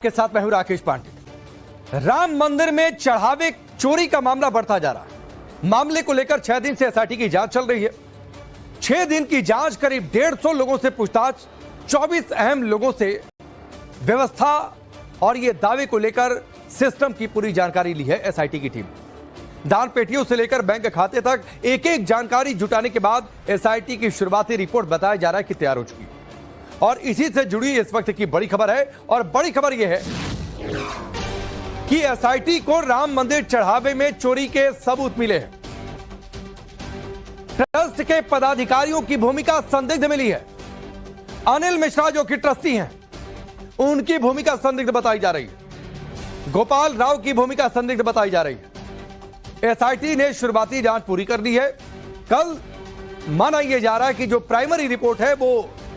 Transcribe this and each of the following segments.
के साथ मैं हूं राकेश पांडे। राम मंदिर में चढ़ावे चोरी का मामला बढ़ता जा रहा है। मामले को लेकर 6 दिन से एसआईटी की जांच चल रही है। 6 दिन की जांच, करीब 150 लोगों से पूछताछ, 24 अहम लोगों से व्यवस्था और यह दावे को लेकर सिस्टम की पूरी जानकारी ली है एसआईटी की टीम। दान पेटियों से लेकर बैंक खाते तक एक एक जानकारी जुटाने के बाद एसआईटी की शुरुआती रिपोर्ट बताया जा रहा है कि तैयार हो चुकी है। और इसी से जुड़ी इस वक्त की बड़ी खबर है, और बड़ी खबर यह है कि एसआईटी को राम मंदिर चढ़ावे में चोरी के सबूत मिले हैं। ट्रस्ट के पदाधिकारियों की भूमिका संदिग्ध मिली है। अनिल मिश्रा जो कि ट्रस्टी हैं, उनकी भूमिका संदिग्ध बताई जा रही है। गोपाल राव की भूमिका संदिग्ध बताई जा रही है। एसआईटी ने शुरुआती जांच पूरी कर दी है। कल माना यह जा रहा है कि जो प्राइमरी रिपोर्ट है वो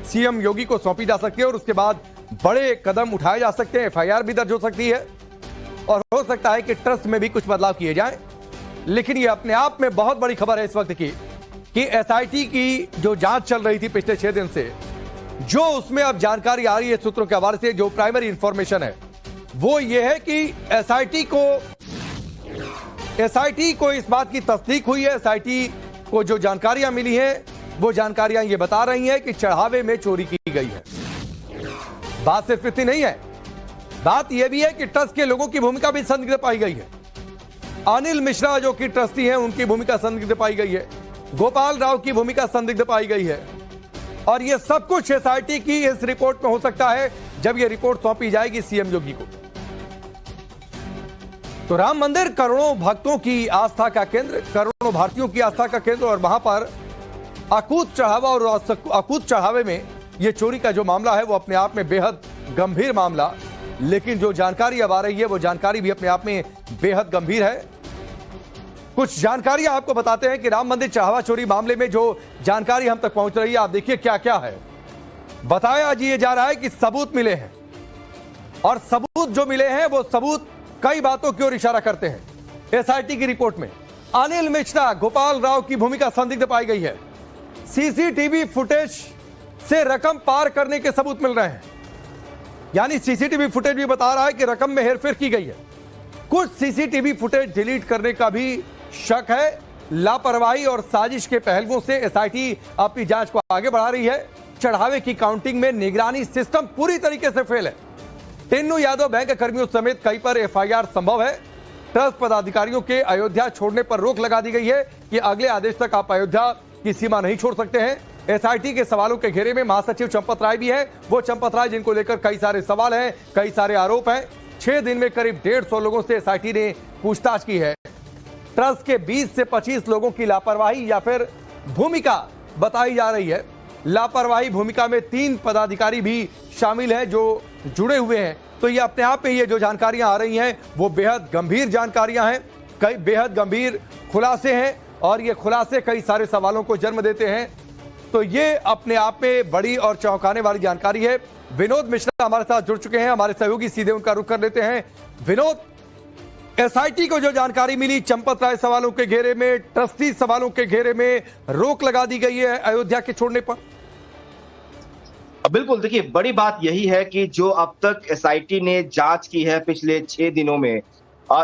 सीएम योगी को सौंपी जा सकती है और उसके बाद बड़े कदम उठाए जा सकते हैं। एफआईआर भी दर्ज हो सकती है और हो सकता है कि ट्रस्ट में भी कुछ बदलाव किए जाएं। लेकिन यह अपने आप में बहुत बड़ी खबर है इस वक्त की कि एसआईटी की जो जांच चल रही थी पिछले 6 दिन से, जो उसमें अब जानकारी आ रही है सूत्रों के हवाले से, जो प्राइमरी इंफॉर्मेशन है वो ये है कि एसआईटी को इस बात की तस्दीक हुई है। एसआईटी को जो जानकारियां मिली हैं वो जानकारियां ये बता रही हैं कि चढ़ावे में चोरी की गई है। बात सिर्फ इतनी नहीं है, बात यह भी है कि ट्रस्ट के लोगों की भूमिका भी संदिग्ध पाई गई है। अनिल मिश्रा जो कि ट्रस्टी हैं, उनकी भूमिका संदिग्ध पाई गई है। गोपाल राव की भूमिका संदिग्ध पाई गई है। और यह सब कुछ एसआईटी की इस रिपोर्ट में हो सकता है जब यह रिपोर्ट सौंपी जाएगी सीएम योगी को। तो राम मंदिर करोड़ों भक्तों की आस्था का केंद्र, करोड़ों भारतीयों की आस्था का केंद्र, और वहां पर अकूत चढ़ावा, और अकूत चढ़ावे में यह चोरी का जो मामला है वो अपने आप में बेहद गंभीर मामला। लेकिन जो जानकारी अब आ रही है वो जानकारी भी अपने आप में बेहद गंभीर है। कुछ जानकारियां आपको बताते हैं कि राम मंदिर चढ़ावा चोरी मामले में जो जानकारी हम तक पहुंच रही है, आप देखिए क्या क्या है। बताया जी ये जा रहा है कि सबूत मिले हैं, और सबूत जो मिले हैं वो सबूत कई बातों की ओर इशारा करते हैं। एसआईटी की रिपोर्ट में अनिल मिश्रा, गोपाल राव की भूमिका संदिग्ध पाई गई है। सीसीटीवी फुटेज से रकम पार करने के सबूत मिल रहे हैं, यानी सीसीटीवी फुटेज भी बता रहा है कि रकम में हेरफेर की गई है। कुछ सीसीटीवी फुटेज डिलीट करने का भी शक है। लापरवाही और साजिश के पहलुओं से एसआईटी अपनी जांच को आगे बढ़ा रही है। चढ़ावे की काउंटिंग में निगरानी सिस्टम पूरी तरीके से फेल है। टिन्नू यादव बैंक कर्मियों समेत कई पर एफआईआर संभव है। ट्रस्ट पदाधिकारियों के अयोध्या छोड़ने पर रोक लगा दी गई है कि अगले आदेश तक आप अयोध्या की सीमा नहीं छोड़ सकते हैं। एसआईटी के सवालों के घेरे में महासचिव चंपत राय भी है। वो चंपत राय जिनको लेकर कई सारे सवाल हैं, कई सारे आरोप हैं। 6 दिन में करीब 150 लोगों से एसआईटी ने पूछताछ की है। ट्रस्ट के 20 से 25 लोगों की लापरवाही या फिर भूमिका बताई जा रही है। लापरवाही भूमिका में 3 पदाधिकारी भी शामिल हैं जो जुड़े हुए हैं। तो ये अपने आप में ये जो जानकारियां आ रही हैं वो बेहद गंभीर जानकारियां हैं, कई बेहद गंभीर खुलासे हैं, और ये खुलासे कई सारे सवालों को जन्म देते हैं। तो ये अपने आप में बड़ी और चौंकाने वाली जानकारी है। विनोद मिश्रा हमारे साथ जुड़ चुके हैं, हमारे सहयोगी, सीधे उनका रुख कर लेते हैं। विनोद, एसआईटी को जो जानकारी मिली, चंपत राय सवालों के घेरे में, ट्रस्टी सवालों के घेरे में रोक लगा दी गई है अयोध्या के छोड़ने पर। बिल्कुल, देखिए बड़ी बात यही है कि जो अब तक एसआईटी ने जांच की है पिछले 6 दिनों में,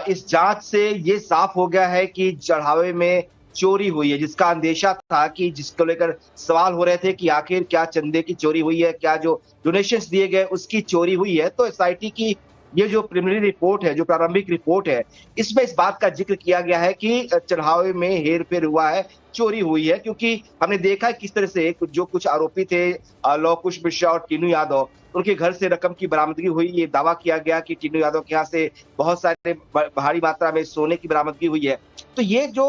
इस जांच से ये साफ हो गया है कि चढ़ावे में चोरी हुई है, जिसका अंदेशा था, कि जिसको लेकर सवाल हो रहे थे कि आखिर क्या चंदे की चोरी हुई है, क्या जो डोनेशंस दिए गए उसकी चोरी हुई है। तो एसआईटी की ये जो प्रिलिमिनरी रिपोर्ट है, जो प्रारंभिक रिपोर्ट है, इसमें इस बात का जिक्र किया गया है कि चढ़ावे में हेरफेर हुआ है, चोरी हुई है। क्योंकि हमने देखा है किस तरह से जो कुछ आरोपी थे, लव कुश मिश्रा और टिन्नू यादव, उनके घर से रकम की बरामदगी हुई। ये दावा किया गया कि टिन्नू यादव के यहाँ से बहुत सारे भारी मात्रा में सोने की बरामदगी हुई है। तो ये जो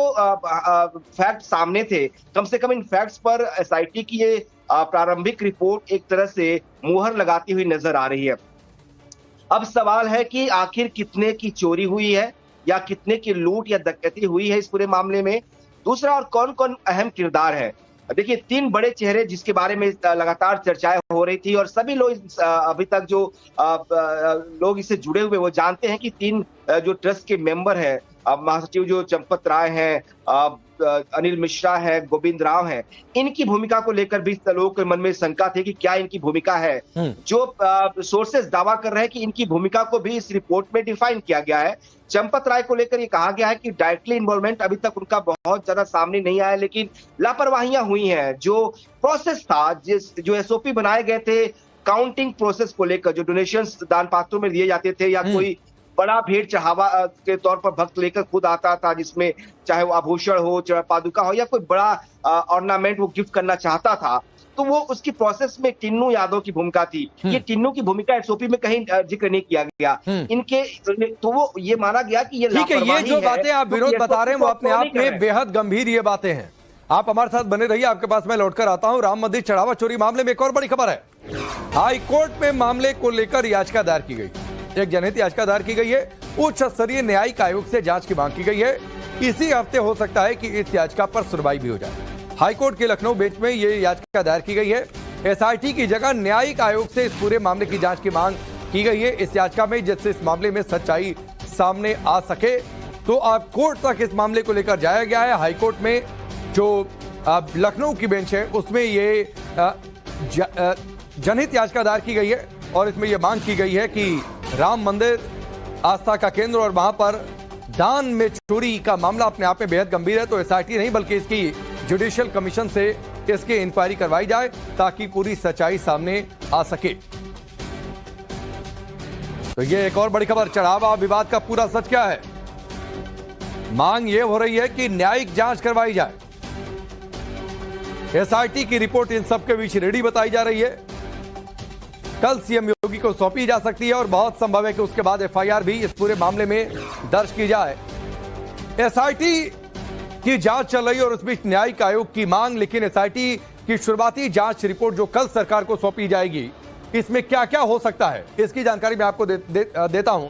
फैक्ट सामने थे, कम से कम इन फैक्ट्स पर एसआईटी की ये प्रारंभिक रिपोर्ट एक तरह से मुहर लगाती हुई नजर आ रही है। अब सवाल है कि आखिर कितने की चोरी हुई है, या कितने की लूट या डकैती हुई है इस पूरे मामले में। दूसरा, और कौन कौन अहम किरदार है। देखिए 3 बड़े चेहरे जिसके बारे में लगातार चर्चाएं हो रही थी, और सभी लोग अभी तक जो लोग इससे जुड़े हुए वो जानते हैं कि 3 जो ट्रस्ट के मेंबर हैं, महासचिव जो चंपत राय हैं, अनिल मिश्रा है, गोविंद राव है, इनकी भूमिका को लेकर भी लोगों के मन में शंका थी कि क्या इनकी भूमिका है। जो सोर्सेस दावा कर रहे हैं कि इनकी भूमिका को भी इस रिपोर्ट में डिफाइन किया गया है। चंपत राय को लेकर ये कहा गया है कि डायरेक्टली इन्वॉल्वमेंट अभी तक उनका बहुत ज्यादा सामने नहीं आया, लेकिन लापरवाहियां हुई हैं। जो प्रोसेस था, जो एसओपी बनाए गए थे काउंटिंग प्रोसेस को लेकर, जो डोनेशंस दान पात्रों में दिए जाते थे या कोई बड़ा भेंट चढ़ावा के तौर पर भक्त लेकर खुद आता था, जिसमें चाहे वो आभूषण हो, चाहे पादुका हो या कोई बड़ा ऑर्नामेंट वो गिफ्ट करना चाहता था, तो वो उसकी प्रोसेस में टिन्नू यादव की भूमिका थी। ये टिन्नू की भूमिका एसओपी में कहीं जिक्र नहीं किया गया इनके, तो वो ये माना गया कि ये ठीक है। ये जो बातें आप विरोध बता रहे हैं वो अपने आप में बेहद गंभीर ये बातें हैं। आप हमारे साथ बने रहिए, आपके पास मैं लौटकर आता हूं। राम मंदिर चढ़ावा चोरी मामले में एक और बड़ी खबर है। हाई कोर्ट में मामले को लेकर याचिका दायर की गई, एक जनहित याचिका दायर की गई है। उच्च स्तरीय न्यायिक आयोग से जांच की मांग की गई है। इसी हफ्ते हो सकता है कि इस याचिका पर सुनवाई भी हो जाए। हाईकोर्ट के लखनऊ बेंच में यह याचिका दायर की गई है। एसआईटी की जगह न्यायिक आयोग से इस पूरे मामले की जांच की मांग की गई है इस याचिका में, जिससे इस मामले में सच्चाई सामने आ सके। तो अब कोर्ट तक इस मामले को लेकर जाया गया है। हाईकोर्ट में जो लखनऊ की बेंच है उसमें ये जनहित याचिका दायर की गई है और इसमें यह मांग की गई है कि राम मंदिर आस्था का केंद्र और वहां पर दान में चोरी का मामला अपने आप में बेहद गंभीर है। तो एसआईटी नहीं बल्कि इसकी जुडिशियल कमीशन से इसकी इंक्वायरी करवाई जाए ताकि पूरी सच्चाई सामने आ सके। तो ये एक और बड़ी खबर, चढ़ावा विवाद का पूरा सच क्या है। मांग ये हो रही है कि न्यायिक जांच करवाई जाए। एसआईटी की रिपोर्ट इन सबके बीच रेडी बताई जा रही है। कल सीएम योगी को सौंपी जा सकती है और बहुत संभव है कि उसके बाद एफआईआर भी इस पूरे मामले में दर्ज की जाए। एसआईटी की जांच चल रही है और उस बीच न्यायिक आयोग की मांग। लेकिन एसआईटी की शुरुआती जांच रिपोर्ट जो कल सरकार को सौंपी जाएगी, इसमें क्या क्या हो सकता है इसकी जानकारी मैं आपको देता हूं।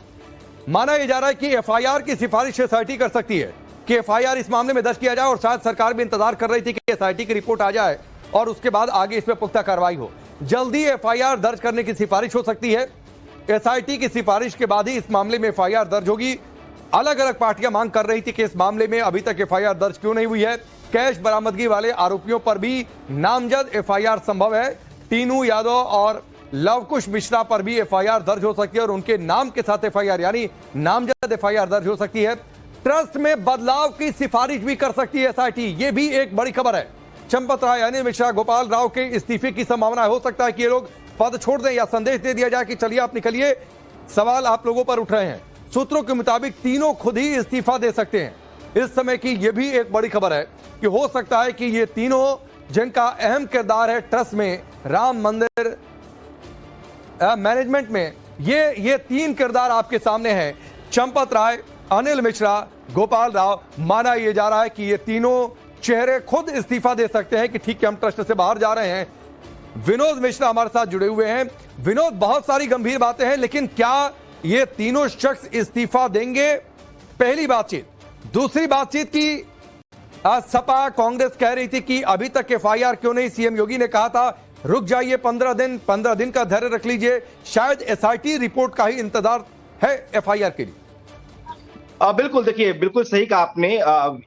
माना यह जा रहा है कि एफआईआर की सिफारिश एसआईटी कर सकती है कि एफआईआर इस मामले में दर्ज किया जाए और शायद सरकार भी इंतजार कर रही थी कि एसआईटी की रिपोर्ट आ जाए और उसके बाद आगे इसमें पुख्ता कार्रवाई हो। जल्दी एफआईआर दर्ज करने की सिफारिश हो सकती है। एसआईटी की सिफारिश के बाद ही इस मामले में एफआईआर दर्ज होगी। अलग अलग पार्टियां मांग कर रही थी कि इस मामले में अभी तक एफआईआर दर्ज क्यों नहीं हुई है। कैश बरामदगी वाले आरोपियों पर भी नामजद एफआईआर संभव है। टीनू यादव और लवकुश मिश्रा पर भी एफआईआर दर्ज हो सकती है और उनके नाम के साथ एफआईआर यानी नामजद एफआईआर दर्ज हो सकती है। ट्रस्ट में बदलाव की सिफारिश भी कर सकती है एसआईटी, ये भी एक बड़ी खबर है। चंपत राय, अनिल मिश्रा, गोपाल राव के इस्तीफे की संभावना हो सकता है कि ये लोग पद छोड़ दें या संदेश दे दिया जाए कि चलिए आप निकलिए, सवाल आप लोगों पर उठ रहे हैं। सूत्रों के मुताबिक तीनों खुद ही इस्तीफा दे सकते हैं इस समय की। यह भी एक बड़ी खबर है कि हो सकता है कि ये तीनों, जिनका अहम किरदार है ट्रस्ट में, राम मंदिर मैनेजमेंट में, ये तीन किरदार आपके सामने हैं। चंपत राय, अनिल मिश्रा, गोपाल राव। माना यह जा रहा है कि ये तीनों चेहरे खुद इस्तीफा दे सकते हैं कि ठीक है हम ट्रस्ट से बाहर जा रहे हैं। विनोद मिश्रा हमारे साथ जुड़े हुए हैं। विनोद, बहुत सारी गंभीर बातें हैं, लेकिन क्या ये तीनों शख्स इस्तीफा देंगे? पहली बातचीत। दूसरी बातचीत की सपा कांग्रेस कह रही थी कि अभी तक एफआईआर क्यों नहीं। सीएम योगी ने कहा था रुक जाइए 15 दिन का धैर्य रख लीजिए। शायद एसआईटी रिपोर्ट का ही इंतजार है एफआईआर के लिए। बिल्कुल, देखिए बिल्कुल सही कहा आपने।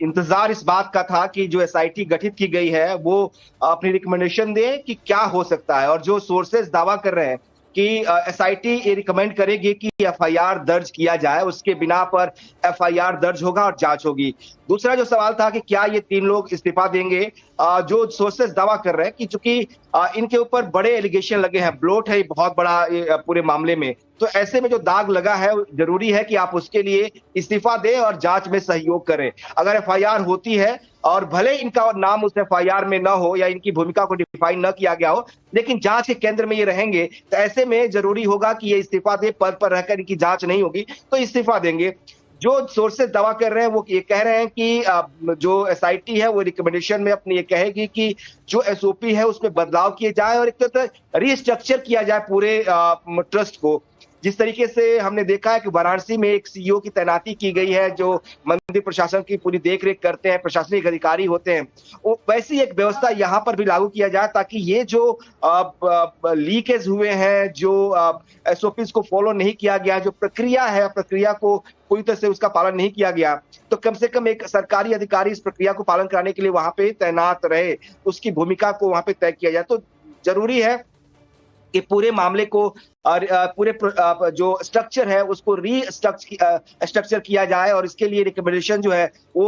इंतजार इस बात का था कि जो एसआईटी गठित की गई है वो अपनी रिकमेंडेशन दे कि क्या हो सकता है। और जो सोर्सेज दावा कर रहे हैं कि एसआईटी ये रिकमेंड करेगी कि एफआईआर दर्ज किया जाए, उसके बिना पर एफआईआर दर्ज होगा और जांच होगी। दूसरा जो सवाल था कि क्या ये तीन लोग इस्तीफा देंगे, जो सोर्सेज दावा कर रहे हैं कि चूंकि इनके ऊपर बड़े एलिगेशन लगे हैं, ब्लोट है बहुत बड़ा पूरे मामले में, तो ऐसे में जो दाग लगा है जरूरी है कि आप उसके लिए इस्तीफा दें और जांच में सहयोग करें। अगर एफआईआर होती है और भले इनका नाम उस एफआईआर में न हो या इनकी भूमिका को डिफाइन न किया गया हो, लेकिन जांच के केंद्र में ये रहेंगे, तो ऐसे में जरूरी होगा कि ये इस्तीफा दे। पद पर रहकर इनकी जांच नहीं होगी तो इस्तीफा देंगे। जो सोर्सेज दावा कर रहे हैं वो ये कह रहे हैं कि जो एसआईटी है वो रिकमेंडेशन में अपनी ये कहेगी कि जो एसओपी है उसमें बदलाव किए जाए और एक तरह रीस्ट्रक्चर किया जाए पूरे ट्रस्ट को। जिस तरीके से हमने देखा है कि वाराणसी में एक सीईओ की तैनाती की गई है जो मंदिर प्रशासन की पूरी देखरेख करते हैं, प्रशासनिक अधिकारी होते हैं, वो वैसी एक व्यवस्था यहाँ पर भी लागू किया जाए ताकि ये जो लीकेज हुए हैं, जो एसओपीज को फॉलो नहीं किया गया, जो प्रक्रिया है, प्रक्रिया को पूरी तरह से उसका पालन नहीं किया गया, तो कम से कम एक सरकारी अधिकारी इस प्रक्रिया को पालन कराने के लिए वहां पे तैनात रहे, उसकी भूमिका को वहां पे तय किया जाए। तो जरूरी है कि पूरे मामले को और पूरे जो स्ट्रक्चर है उसको स्ट्रक्चर किया जाए और इसके लिए रिकमेंडेशन जो है वो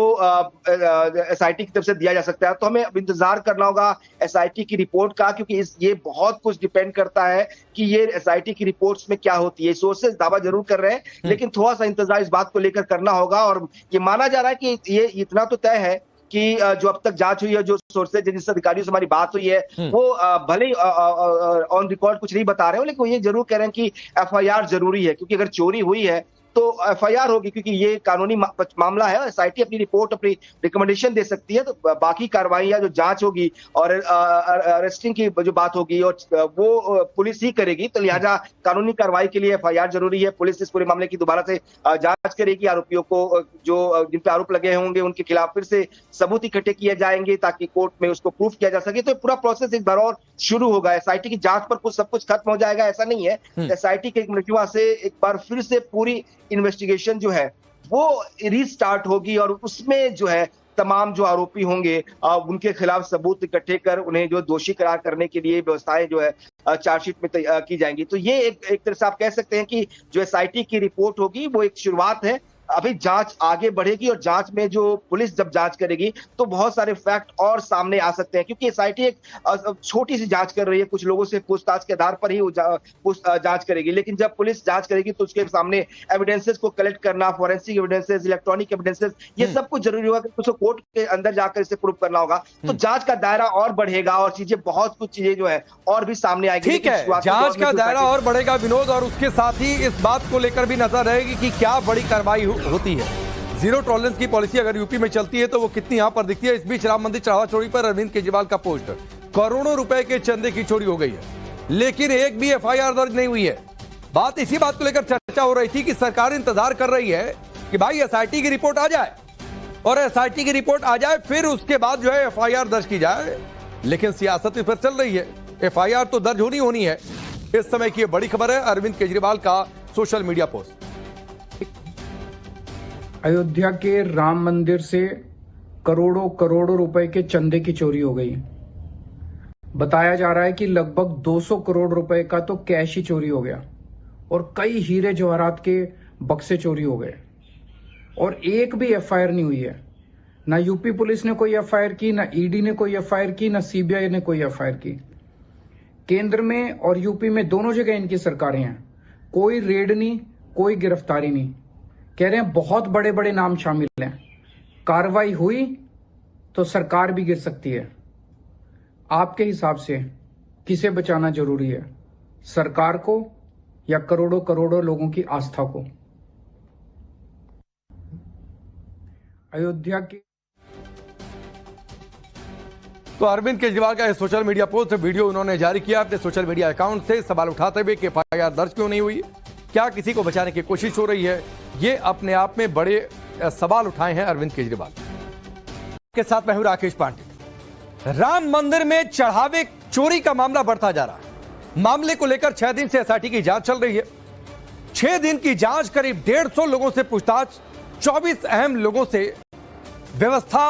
एसआईटी की तरफ से दिया जा सकता है। तो हमें अब इंतजार करना होगा एसआईटी की रिपोर्ट का, क्योंकि ये बहुत कुछ डिपेंड करता है कि ये एसआईटी की रिपोर्ट्स में क्या होती है। सोर्सेज दावा जरूर कर रहे हैं, लेकिन थोड़ा सा इंतजार इस बात को लेकर करना होगा। और ये माना जा रहा है कि ये इतना तो तय है कि जो अब तक जांच हुई है, जो सोर्सेज जिस अधिकारियों से हमारी बात हुई है, वो भले ही ऑन रिकॉर्ड कुछ नहीं बता रहे हो, लेकिन वो ये जरूर कह रहे हैं कि एफआईआर जरूरी है, क्योंकि अगर चोरी हुई है तो एफआईआर होगी, क्योंकि ये कानूनी मामला है। एसआईटी अपनी रिपोर्ट, अपनी रिकमेंडेशन दे सकती है, तो बाकी कार्रवाइयां जो जांच होगी और अरेस्टिंग की जो बात होगी और वो पुलिस ही करेगी। तो लिहाजा कानूनी कार्रवाई के लिए एफआईआर जरूरी है। पुलिस इस पूरे मामले की दोबारा से जांच करेगी, आरोपियों को जो जिन पे आरोप लगे होंगे उनके खिलाफ फिर से सबूत इकट्ठे किए जाएंगे ताकि कोर्ट में उसको प्रूफ किया जा सके। तो पूरा प्रोसेस एक बार और शुरू होगा। एसआईटी की जांच पर सब कुछ खत्म हो जाएगा ऐसा नहीं है। एसआईटी के मुख्यवा से एक बार फिर से पूरी इन्वेस्टिगेशन जो है वो रीस्टार्ट होगी और उसमें जो है तमाम जो आरोपी होंगे उनके खिलाफ सबूत इकट्ठे कर उन्हें जो दोषी करार करने के लिए व्यवस्थाएं जो है चार्जशीट में की जाएंगी। तो ये एक तरह से आप कह सकते हैं कि जो एसआईटी की रिपोर्ट होगी वो एक शुरुआत है। अभी जांच आगे बढ़ेगी और जांच में जो पुलिस जब जांच करेगी तो बहुत सारे फैक्ट और सामने आ सकते हैं, क्योंकि एसआईटी एक छोटी सी जांच कर रही है, कुछ लोगों से पूछताछ के आधार पर ही वो जांच करेगी। लेकिन जब पुलिस जांच करेगी तो उसके सामने एविडेंसेस को कलेक्ट करना, फॉरेंसिक एविडेंसेस, इलेक्ट्रॉनिक एविडेंसेस, ये सब कुछ जरूरी होगा, क्योंकि उसको कोर्ट के अंदर जाकर इसे प्रूव करना होगा। तो जांच का दायरा और बढ़ेगा और चीजें बहुत कुछ चीजें जो है और भी सामने आएगी। ठीक है, जांच का दायरा और बढ़ेगा विनोद, और उसके साथ ही इस बात को लेकर भी नजर रहेगी कि क्या बड़ी कार्रवाई होती है। जीरो टॉलरेंस की पॉलिसी अगर यूपी में चलती है तो वो कितनी यहां पर दिखती है। इस बीच राम मंदिर चढ़ावा चोरी पर अरविंद केजरीवाल का पोस्टर, करोड़ों रुपए के चंदे की चोरी हो गई है, लेकिन एक भी एफआईआर दर्ज नहीं हुई है। बात इसी बात को लेकर चर्चा हो रही थी कि सरकार इंतजार कर रही है कि भाई एसआईटी की रिपोर्ट आ जाए और एसआईटी की रिपोर्ट आ जाए, फिर उसके बाद जो है एफआईआर दर्ज की जाए। लेकिन सियासत इस पर चल रही है, एफआईआर तो दर्ज होनी है। इस समय की बड़ी खबर है अरविंद केजरीवाल का सोशल मीडिया पोस्ट। अयोध्या के राम मंदिर से करोड़ों करोड़ों रुपए के चंदे की चोरी हो गई। बताया जा रहा है कि लगभग 200 करोड़ रुपए का तो कैश ही चोरी हो गया और कई हीरे जवाहरात के बक्से चोरी हो गए और एक भी एफआईआर नहीं हुई है। ना यूपी पुलिस ने कोई एफआईआर की, ना ईडी ने कोई एफआईआर की, ना सीबीआई ने कोई एफआईआर की। केंद्र में और यूपी में दोनों जगह इनकी सरकारें हैं, कोई रेड नहीं, कोई गिरफ्तारी नहीं। कह रहे हैं बहुत बड़े बड़े नाम शामिल हैं, कार्रवाई हुई तो सरकार भी गिर सकती है। आपके हिसाब से किसे बचाना जरूरी है, सरकार को या करोड़ों करोड़ों लोगों की आस्था को? अयोध्या के तो अरविंद केजरीवाल का सोशल मीडिया पोस्ट वीडियो उन्होंने जारी किया अपने सोशल मीडिया अकाउंट से, सवाल उठाते हुए कि एफआईआर दर्ज क्यों नहीं हुई, क्या किसी को बचाने की कोशिश हो रही है। ये अपने आप में बड़े सवाल उठाए हैं अरविंद केजरीवाल के साथ। मैं हूं राकेश पांडे। राम मंदिर में चढ़ावे चोरी का मामला बढ़ता जा रहा है। मामले को लेकर 6 दिन से एसआईटी की जांच चल रही है। 6 दिन की जांच, करीब 150 लोगों से पूछताछ, 24 अहम लोगों से व्यवस्था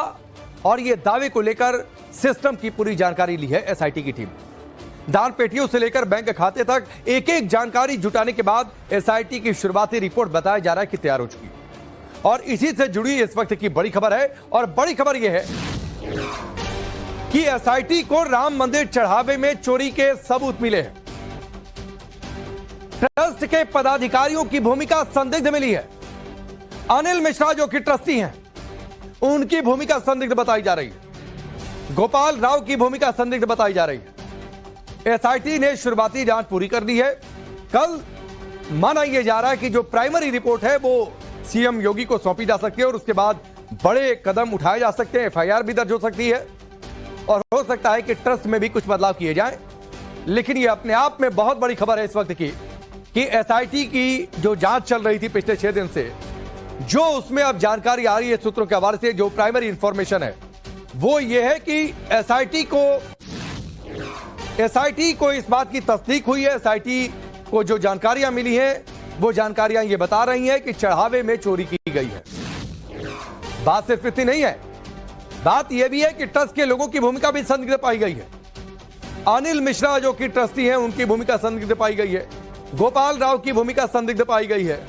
और ये दावे को लेकर सिस्टम की पूरी जानकारी ली है एसआईटी की टीम। दान पेटियों से लेकर बैंक खाते तक एक एक जानकारी जुटाने के बाद एसआईटी की शुरुआती रिपोर्ट बताया जा रहा है कि तैयार हो चुकी है। और इसी से जुड़ी इस वक्त की बड़ी खबर है, और बड़ी खबर यह है कि एसआईटी को राम मंदिर चढ़ावे में चोरी के सबूत मिले हैं। ट्रस्ट के पदाधिकारियों की भूमिका संदिग्ध मिली है। अनिल मिश्रा जो कि ट्रस्टी हैं, उनकी भूमिका संदिग्ध बताई जा रही है। गोपाल राव की भूमिका संदिग्ध बताई जा रही है। एसआईटी ने शुरुआती जांच पूरी कर दी है। कल माना यह जा रहा है कि जो प्राइमरी रिपोर्ट है वो सीएम योगी को सौंपी जा सकती है और उसके बाद बड़े कदम उठाए जा सकते हैं, एफआईआर भी दर्ज हो सकती है और हो सकता है कि ट्रस्ट में भी कुछ बदलाव किए जाएं। लेकिन यह अपने आप में बहुत बड़ी खबर है इस वक्त की कि एसआईटी की जो जांच चल रही थी पिछले 6 दिन से, जो उसमें अब जानकारी आ रही है सूत्रों के हवाले से, जो प्राइमरी इंफॉर्मेशन है वो ये है कि एसआईटी को इस बात की तस्दीक हुई है। एसआईटी को जो जानकारियां मिली हैं वो जानकारियां ये बता रही हैं कि चढ़ावे में चोरी की गई है। बात सिर्फ इतनी नहीं है, बात यह भी है कि ट्रस्ट के लोगों की भूमिका भी संदिग्ध पाई गई है। अनिल मिश्रा जो कि ट्रस्टी हैं उनकी भूमिका संदिग्ध पाई गई है, गोपाल राव की भूमिका संदिग्ध पाई गई है।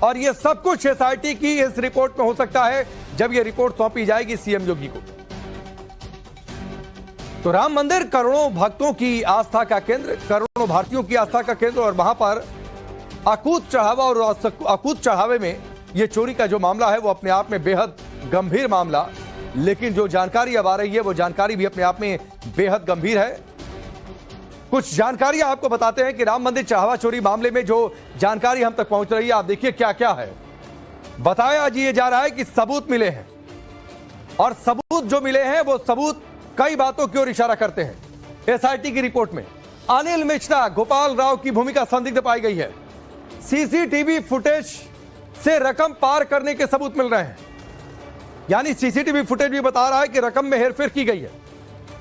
और यह सब कुछ एसआईटी की इस रिपोर्ट में हो सकता है जब यह रिपोर्ट सौंपी जाएगी सीएम योगी को। तो राम मंदिर करोड़ों भक्तों की आस्था का केंद्र, करोड़ों भारतीयों की आस्था का केंद्र, और वहां पर अकूत चढ़ावा और अकूत चढ़ावे में यह चोरी का जो मामला है वो अपने आप में बेहद गंभीर मामला, लेकिन जो जानकारी अब आ रही है वो जानकारी भी अपने आप में बेहद गंभीर है। कुछ जानकारी आपको बताते हैं कि राम मंदिर चढ़ावा चोरी मामले में जो जानकारी हम तक पहुंच रही है, आप देखिए क्या क्या है। बताया ये जा रहा है कि सबूत मिले हैं, और सबूत जो मिले हैं वो सबूत कई बातों की ओर इशारा करते हैं। एसआईटी की रिपोर्ट में अनिल मिश्रा, गोपाल राव की भूमिका संदिग्ध पाई गई है। सीसीटीवी फुटेज से रकम पार करने के सबूत मिल रहे हैं, यानी सीसीटीवी फुटेज भी बता रहा है कि रकम में हेरफेर की गई है।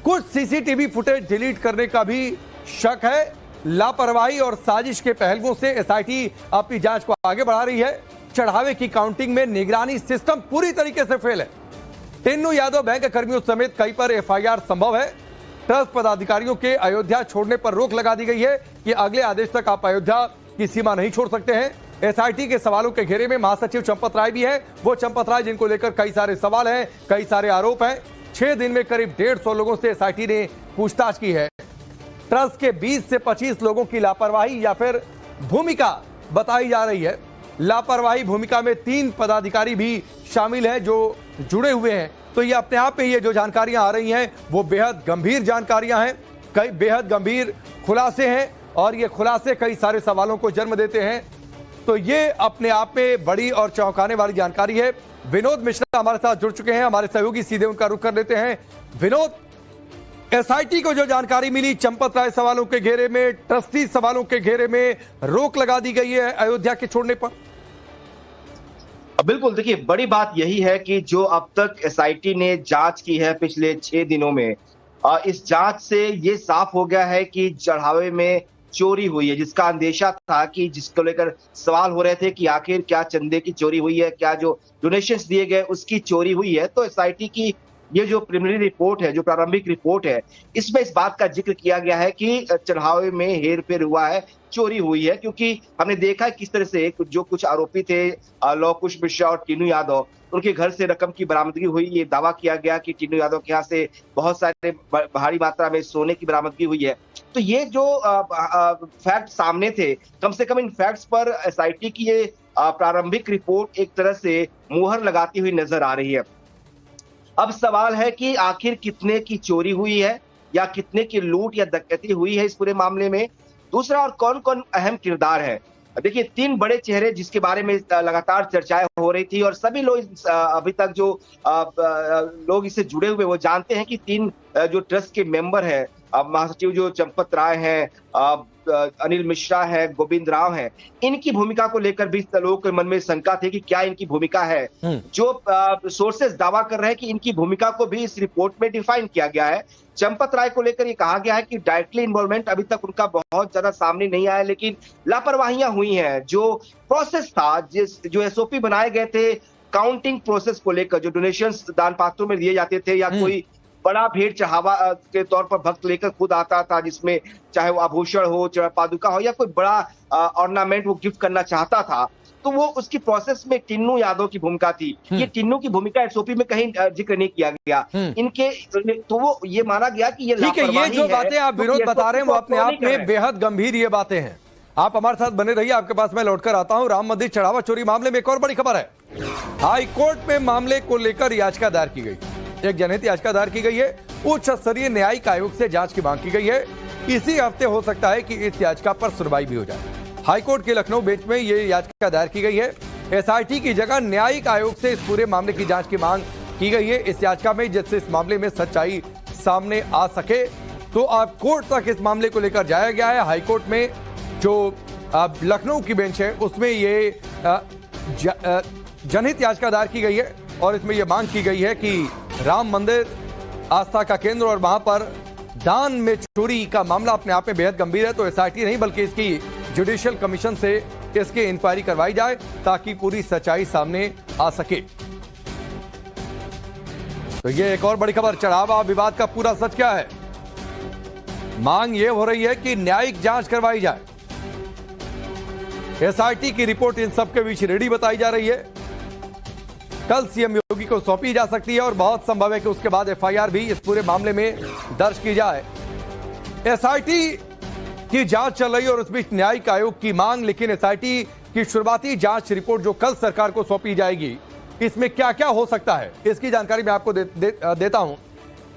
कुछ सीसीटीवी फुटेज डिलीट करने का भी शक है। लापरवाही और साजिश के पहलुओं से एसआईटी अपनी जांच को आगे बढ़ा रही है। चढ़ावे की काउंटिंग में निगरानी सिस्टम पूरी तरीके से फेल है। टिन्नू यादव बैंक कर्मियों समेत कई पर एफआईआर संभव है। ट्रस्ट पदाधिकारियों के अयोध्या छोड़ने पर रोक लगा दी गई है कि अगले आदेश तक आप अयोध्या की सीमा नहीं छोड़ सकते हैं। एसआईटी के सवालों के घेरे में महासचिव चंपत राय भी है। वो चंपत राय जिनको लेकर कई सारे सवाल हैं, कई सारे आरोप हैं। 6 दिन में करीब 150 लोगों से एसआईटी ने पूछताछ की है। ट्रस्ट के 20 से 25 लोगों की लापरवाही या फिर भूमिका बताई जा रही है। लापरवाही भूमिका में 3 पदाधिकारी भी शामिल हैं जो जुड़े हुए हैं। तो ये अपने आप में ये जो जानकारियां आ रही हैं वो बेहद गंभीर जानकारियां हैं, कई बेहद गंभीर खुलासे हैं, और ये खुलासे कई सारे सवालों को जन्म देते हैं। तो ये अपने आप में बड़ी और चौंकाने वाली जानकारी है। विनोद मिश्रा हमारे साथ जुड़ चुके हैं, हमारे सहयोगी, सीधे उनका रुख कर लेते हैं। विनोद, एसआईटी को जो जानकारी मिली, चंपत राय सवालों के घेरे में, ट्रस्टी सवालों के घेरे में रोक लगा दी गई है अयोध्या के छोड़ने पर। बिल्कुल, देखिए बड़ी बात यही है कि जो अब तक एसआईटी ने जांच की है पिछले 6 दिनों में, इस जांच से ये साफ हो गया है कि चढ़ावे में चोरी हुई है, जिसका अंदेशा था, कि जिसको लेकर सवाल हो रहे थे कि आखिर क्या चंदे की चोरी हुई है, क्या जो डोनेशंस दिए गए उसकी चोरी हुई है। तो एसआईटी की ये जो प्रिलिमिनरी रिपोर्ट है, जो प्रारंभिक रिपोर्ट है, इसमें इस बात का जिक्र किया गया है कि चढ़ावे में हेरफेर हुआ है, चोरी हुई है। क्योंकि हमने देखा है किस तरह से जो कुछ आरोपी थे, लव कुश मिश्रा और टिन्नू यादव, उनके घर से रकम की बरामदगी हुई। ये दावा किया गया कि टिन्नू यादव के यहाँ से बहुत सारे भारी मात्रा में सोने की बरामदगी हुई है। तो ये जो फैक्ट सामने थे, कम से कम इन फैक्ट्स पर एसआईटी की ये प्रारंभिक रिपोर्ट एक तरह से मुहर लगाती हुई नजर आ रही है। अब सवाल है कि आखिर कितने की चोरी हुई है, या कितने की लूट या डकैती हुई है इस पूरे मामले में। दूसरा, और कौन कौन अहम किरदार है। देखिए, 3 बड़े चेहरे जिसके बारे में लगातार चर्चाएं हो रही थी, और सभी लोग अभी तक जो लोग इससे जुड़े हुए वो जानते हैं कि 3 जो ट्रस्ट के मेंबर है, महासचिव जो चंपत राय है, अनिल मिश्रा है, गोविंद राव है, इनकी भूमिका को लेकर भी लोगों के मन में शंका थी कि क्या इनकी भूमिका है। जो सोर्सेस दावा कर रहे हैं कि इनकी भूमिका को भी इस रिपोर्ट में डिफाइन किया गया है। चंपत राय को लेकर ये कहा गया है कि डायरेक्टली इन्वॉल्वमेंट अभी तक उनका बहुत ज्यादा सामने नहीं आया, लेकिन लापरवाहियां हुई हैं। जो प्रोसेस था, जो एसओपी बनाए गए थे काउंटिंग प्रोसेस को लेकर, जो डोनेशंस दान पात्रों में दिए जाते थे, या कोई बड़ा भेंट चढ़ावा के तौर पर भक्त लेकर खुद आता था, जिसमें चाहे वो आभूषण हो, चाहे पादुका हो, या कोई बड़ा ऑर्नामेंट वो गिफ्ट करना चाहता था, तो वो उसकी प्रोसेस में टिन्नू यादव की भूमिका थी। ये टिन्नू की भूमिका एसओपी में कहीं जिक्र नहीं किया गया इनके, तो वो ये माना गया कि ये लापरवाही है। ये जो बातें आप विरोध बता रहे हैं वो अपने आप में बेहद गंभीर ये बातें हैं। आप हमारे साथ बने रहिए, आपके पास मैं लौटकर आता हूं। राम मंदिर चढ़ावा चोरी मामले में एक और बड़ी खबर है। हाई कोर्ट में मामले को लेकर याचिका दायर की गई, एक जनहित याचिका दायर की गई है। उच्च स्तरीय न्यायिक आयोग से जांच की मांग की गई है। इसी हफ्ते हो सकता है कि इस याचिका पर सुनवाई भी हो जाए। हाईकोर्ट के लखनऊ बेंच में यह याचिका दायर की गई है। एसआईटी की जगह न्यायिक आयोग से इस पूरे मामले की जांच की मांग की गई है इस याचिका में, जिससे इस मामले में सच्चाई सामने आ सके। तो अब कोर्ट तक इस मामले को लेकर जाया गया है। हाईकोर्ट में जो लखनऊ की बेंच है, उसमें ये जनहित याचिका दायर की गई है और इसमें यह मांग की गई है कि राम मंदिर आस्था का केंद्र और वहां पर दान में चोरी का मामला अपने आप में बेहद गंभीर है, तो एसआईटी नहीं बल्कि इसकी जुडिशियल कमीशन से इसकी इंक्वायरी करवाई जाए ताकि पूरी सच्चाई सामने आ सके। तो ये एक और बड़ी खबर, चढ़ावा विवाद का पूरा सच क्या है? मांग ये हो रही है कि न्यायिक जांच करवाई जाए। एसआईटी की रिपोर्ट इन सबके बीच रेडी बताई जा रही है। कल सीएम योगी को सौंपी जा सकती है और बहुत संभव है कि उसके बाद एफआईआर भी इस पूरे मामले में दर्ज की जाए। एसआईटी की जांच चल रही है और उस बीच न्यायिक आयोग की मांग, लेकिन एसआईटी की शुरुआती जांच रिपोर्ट जो कल सरकार को सौंपी जाएगी, इसमें क्या क्या हो सकता है इसकी जानकारी मैं आपको देता हूं।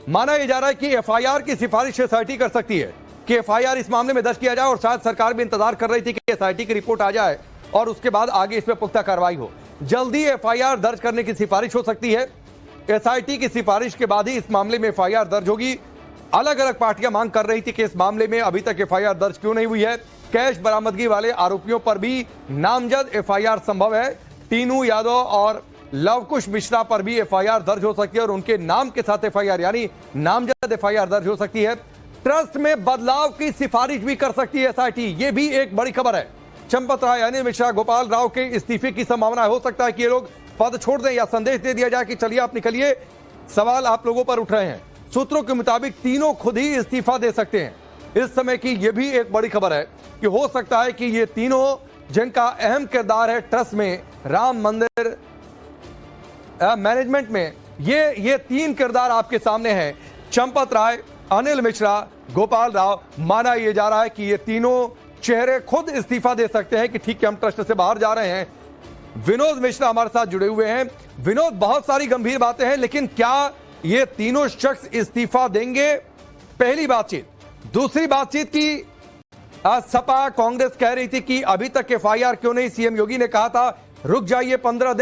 माना यह जा रहा है कि एफआईआर की सिफारिश एसआईटी कर सकती है कि एफआईआर इस मामले में दर्ज किया जाए और शायद सरकार भी इंतजार कर रही थी कि एसआईटी की रिपोर्ट आ जाए और उसके बाद आगे इसमें पुख्ता कार्रवाई हो। जल्दी एफआईआर दर्ज करने की सिफारिश हो सकती है। एसआईटी की सिफारिश के बाद ही इस मामले में एफआईआर दर्ज होगी। अलग अलग पार्टियां मांग कर रही थी कि इस मामले में अभी तक एफआईआर दर्ज क्यों नहीं हुई है। कैश बरामदगी वाले आरोपियों पर भी नामजद एफआईआर संभव है। टीनू यादव और लवकुश मिश्रा पर भी एफआईआर दर्ज हो सकती है और उनके नाम के साथ एफआईआर यानी नामजद एफआईआर दर्ज हो सकती है। ट्रस्ट में बदलाव की सिफारिश भी कर सकती है एसआईटी, ये भी एक बड़ी खबर है। चंपत राय, अनिल मिश्रा, गोपाल राव के इस्तीफे की संभावना हो सकता है कि ये लोग पद छोड़ दें या संदेश दे दिया जाए कि चलिए आप निकलिए। सवाल आप लोगों पर उठ रहे हैं। सूत्रों के मुताबिक तीनों खुद ही इस्तीफा दे सकते हैं। इस समय की यह भी एक बड़ी खबर है कि हो सकता है कि ये तीनों, जिनका अहम किरदार है ट्रस्ट में, राम मंदिर मैनेजमेंट में, ये तीन किरदार आपके सामने हैं, चंपत राय, अनिल मिश्रा, गोपाल राव। माना यह जा रहा है कि ये तीनों चेहरे खुद इस्तीफा दे सकते हैं कि ठीक है हम ट्रस्ट से बाहर जा रहे हैं। विनोद मिश्रा हमारे साथ जुड़े हुए हैं। विनोद, बहुत सारी गंभीर बातें हैं, लेकिन क्या ये तीनों शख्स इस्तीफा देंगे? पहली बातचीत। दूसरी बातचीत की सपा कांग्रेस कह रही थी कि अभी तक एफआईआर क्यों नहीं? सीएम योगी ने कहा था रुक जाइए 15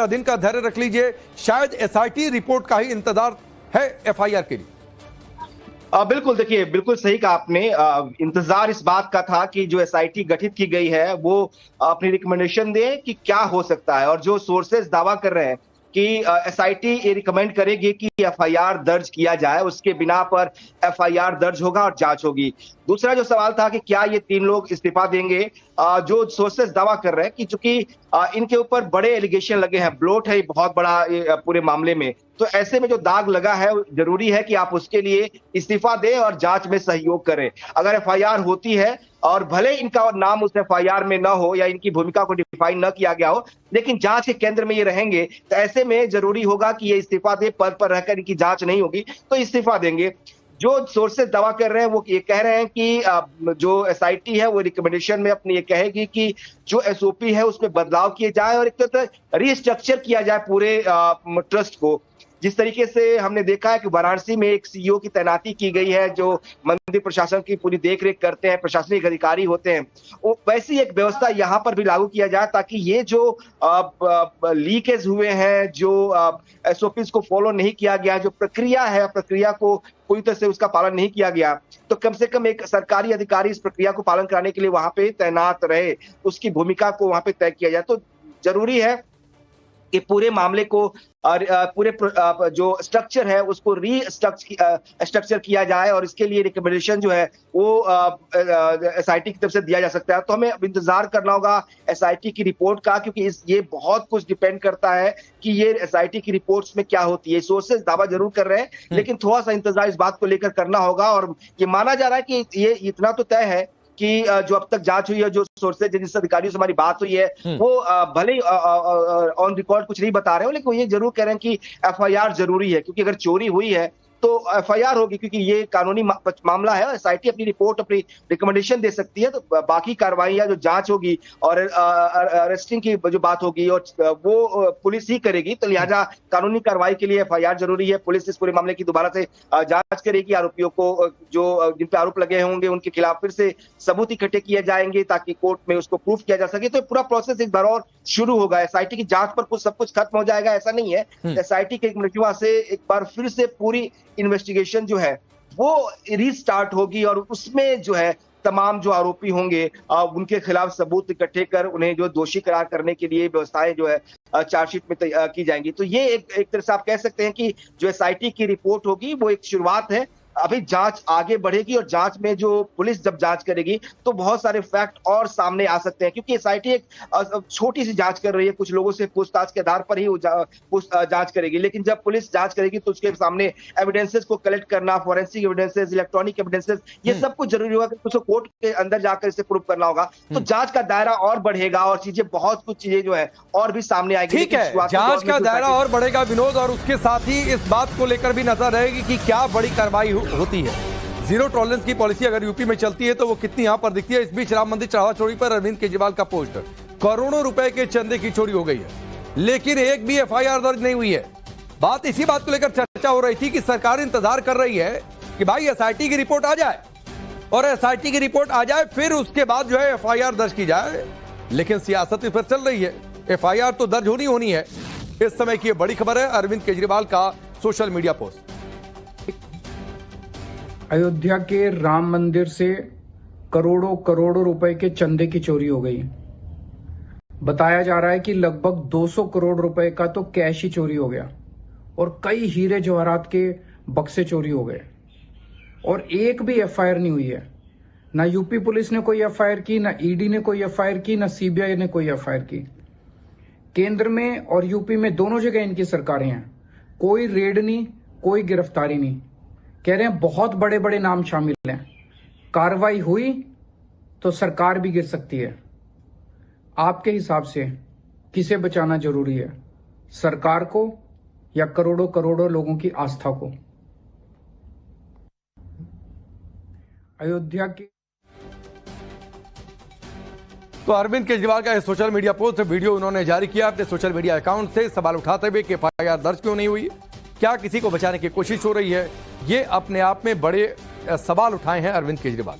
दिन का धैर्य रख लीजिए। शायद एसआईटी रिपोर्ट का ही इंतजार है एफआईआर के लिए। बिल्कुल, देखिए बिल्कुल सही कहा आपने। इंतजार इस बात का था कि जो एसआईटी गठित की गई है वो अपनी रिकमेंडेशन दे कि क्या हो सकता है, और जो सोर्सेज दावा कर रहे हैं कि एसआईटी ये रिकमेंड करेगी कि एफआईआर दर्ज किया जाए, उसके बिना पर एफआईआर दर्ज होगा और जांच होगी। दूसरा जो सवाल था कि क्या ये तीन लोग इस्तीफा देंगे, जो सोर्सेस दावा कर रहे हैं कि चूंकि इनके ऊपर बड़े एलिगेशन लगे हैं, ब्लोट है बहुत बड़ा पूरे मामले में, तो ऐसे में जो दाग लगा है जरूरी है कि आप उसके लिए इस्तीफा दें और जांच में सहयोग करें। अगर एफआईआर होती है और भले इनका नाम उस एफआईआर में न हो या इनकी भूमिका को डिफाइन न किया गया हो, लेकिन जांच के केंद्र में ये रहेंगे, तो ऐसे में जरूरी होगा कि ये इस्तीफा दे। पद पर रहकर इनकी जांच नहीं होगी तो इस्तीफा देंगे। जो सोर्सेज दावा कर रहे हैं वो ये कह रहे हैं कि जो एसआईटी है वो रिकमेंडेशन में अपनी ये कहेगी कि जो एसओपी है उसमें बदलाव किए जाए और एक तरह रीस्ट्रक्चर किया जाए पूरे ट्रस्ट को। जिस तरीके से हमने देखा है कि वाराणसी में एक सीईओ की तैनाती की गई है जो मंदिर प्रशासन की पूरी देखरेख करते हैं, प्रशासनिक अधिकारी होते हैं, वो वैसी एक व्यवस्था यहाँ पर भी लागू किया जाए ताकि ये जो लीकेज हुए हैं, जो एसओपीज को फॉलो नहीं किया गया, जो प्रक्रिया है, प्रक्रिया को पूरी तरह से उसका पालन नहीं किया गया, तो कम से कम एक सरकारी अधिकारी इस प्रक्रिया को पालन कराने के लिए वहां पे तैनात रहे, उसकी भूमिका को वहां पे तय किया जाए। तो जरूरी है कि पूरे मामले को और पूरे जो स्ट्रक्चर है उसको स्ट्रक्चर किया जाए और इसके लिए रिकमेंडेशन जो है वो एसआईटी की तरफ से दिया जा सकता है। तो हमें अब इंतजार करना होगा एसआईटी की रिपोर्ट का, क्योंकि ये बहुत कुछ डिपेंड करता है कि ये एसआईटी की रिपोर्ट्स में क्या होती है। सोर्सेज दावा जरूर कर रहे हैं, लेकिन थोड़ा सा इंतजार इस बात को लेकर करना होगा। और ये माना जा रहा है कि ये इतना तो तय है कि जो अब तक जांच हुई है, जो सोर्सेज जिस अधिकारियों से हमारी बात हुई है, वो भले ही ऑन रिकॉर्ड कुछ नहीं बता रहे हो, लेकिन वो ये जरूर कह रहे हैं कि एफआईआर जरूरी है, क्योंकि अगर चोरी हुई है तो एफआईआर होगी, क्योंकि ये कानूनी मामला है। एसआईटी अपनी रिपोर्ट, अपनी रिकमेंडेशन दे सकती है, तो बाकी कार्रवाइयां जो जांच होगी और अरेस्टिंग की जो बात होगी और वो पुलिस ही करेगी। तो लिहाजा कानूनी कार्रवाई के लिए एफआईआर जरूरी है। पुलिस इस पूरे मामले की दोबारा से जांच करेगी, आरोपियों को जो जिन पे आरोप लगे होंगे उनके खिलाफ फिर से सबूत इकट्ठे किए जाएंगे ताकि कोर्ट में उसको प्रूफ किया जा सके। तो पूरा प्रोसेस एक बार और शुरू होगा। एसआईटी की जांच पर सब कुछ खत्म हो जाएगा ऐसा नहीं है। एसआईटी के से एक बार फिर से पूरी इन्वेस्टिगेशन जो है वो रीस्टार्ट होगी और उसमें जो है तमाम जो आरोपी होंगे उनके खिलाफ सबूत इकट्ठे कर उन्हें जो दोषी करार करने के लिए व्यवस्थाएं जो है चार्जशीट में की जाएंगी। तो ये एक तरह से आप कह सकते हैं कि जो एसआईटी की रिपोर्ट होगी वो एक शुरुआत है। अभी जांच आगे बढ़ेगी और जांच में जो पुलिस जब जांच करेगी तो बहुत सारे फैक्ट और सामने आ सकते हैं, क्योंकि एसआईटी एक छोटी सी जांच कर रही है, कुछ लोगों से पूछताछ के आधार पर ही वो जांच करेगी। लेकिन जब पुलिस जांच करेगी तो उसके सामने एविडेंसेस को कलेक्ट करना, फॉरेंसिक एविडेंसेस, इलेक्ट्रॉनिक एविडेंसेस, ये सब कुछ जरूरी होगा, क्योंकि उसको कोर्ट के अंदर जाकर इसे प्रूव करना होगा। तो जांच का दायरा और बढ़ेगा और चीजें बहुत कुछ चीजें जो है और भी सामने आएगी। ठीक है, जांच का दायरा और बढ़ेगा विनोद, और उसके साथ ही इस बात को लेकर भी नजर रहेगी कि क्या बड़ी कार्रवाई होती है। जीरो टॉलरेंस की पॉलिसी अगर यूपी में चलती है तो वो कितनी यहां पर दिखती है। इस बीच राम मंदिर चढ़ावा चोरी पर अरविंद केजरीवाल का पोस्टर, करोड़ों रुपए के चंदे की चोरी हो गई है, लेकिन एक भी एफआईआर दर्ज नहीं हुई है। बात इसी बात को लेकर चर्चा हो रही थी कि सरकार इंतजार कर रही है कि भाई एसआईटी की रिपोर्ट आ जाए, और एसआईटी की रिपोर्ट आ जाए फिर उसके बाद जो है एफआईआर दर्ज की जाए। लेकिन सियासत इस पर चल रही है, एफआईआर तो दर्ज होनी है। इस समय की बड़ी खबर है अरविंद केजरीवाल का सोशल मीडिया पोस्ट। अयोध्या के राम मंदिर से करोड़ों करोड़ों रुपए के चंदे की चोरी हो गई। बताया जा रहा है कि लगभग 200 करोड़ रुपए का तो कैश ही चोरी हो गया और कई हीरे जवाहरात के बक्से चोरी हो गए, और एक भी एफआईआर नहीं हुई है। ना यूपी पुलिस ने कोई एफआईआर की, ना ईडी ने कोई एफआईआर की, ना सीबीआई ने कोई एफआईआर की। केंद्र में और यूपी में दोनों जगह इनकी सरकारें हैं, कोई रेड नहीं, कोई गिरफ्तारी नहीं। कह रहे हैं बहुत बड़े बड़े नाम शामिल हैं, कार्रवाई हुई तो सरकार भी गिर सकती है। आपके हिसाब से किसे बचाना जरूरी है, सरकार को या करोड़ों करोड़ों लोगों की आस्था को? अयोध्या के तो अरविंद केजरीवाल का सोशल मीडिया पोस्ट वीडियो उन्होंने जारी किया अपने सोशल मीडिया अकाउंट से, सवाल उठाते हुए कि एफआईआर दर्ज क्यों नहीं हुई, क्या किसी को बचाने की कोशिश हो रही है। ये अपने आप में बड़े सवाल उठाए हैं अरविंद केजरीवाल।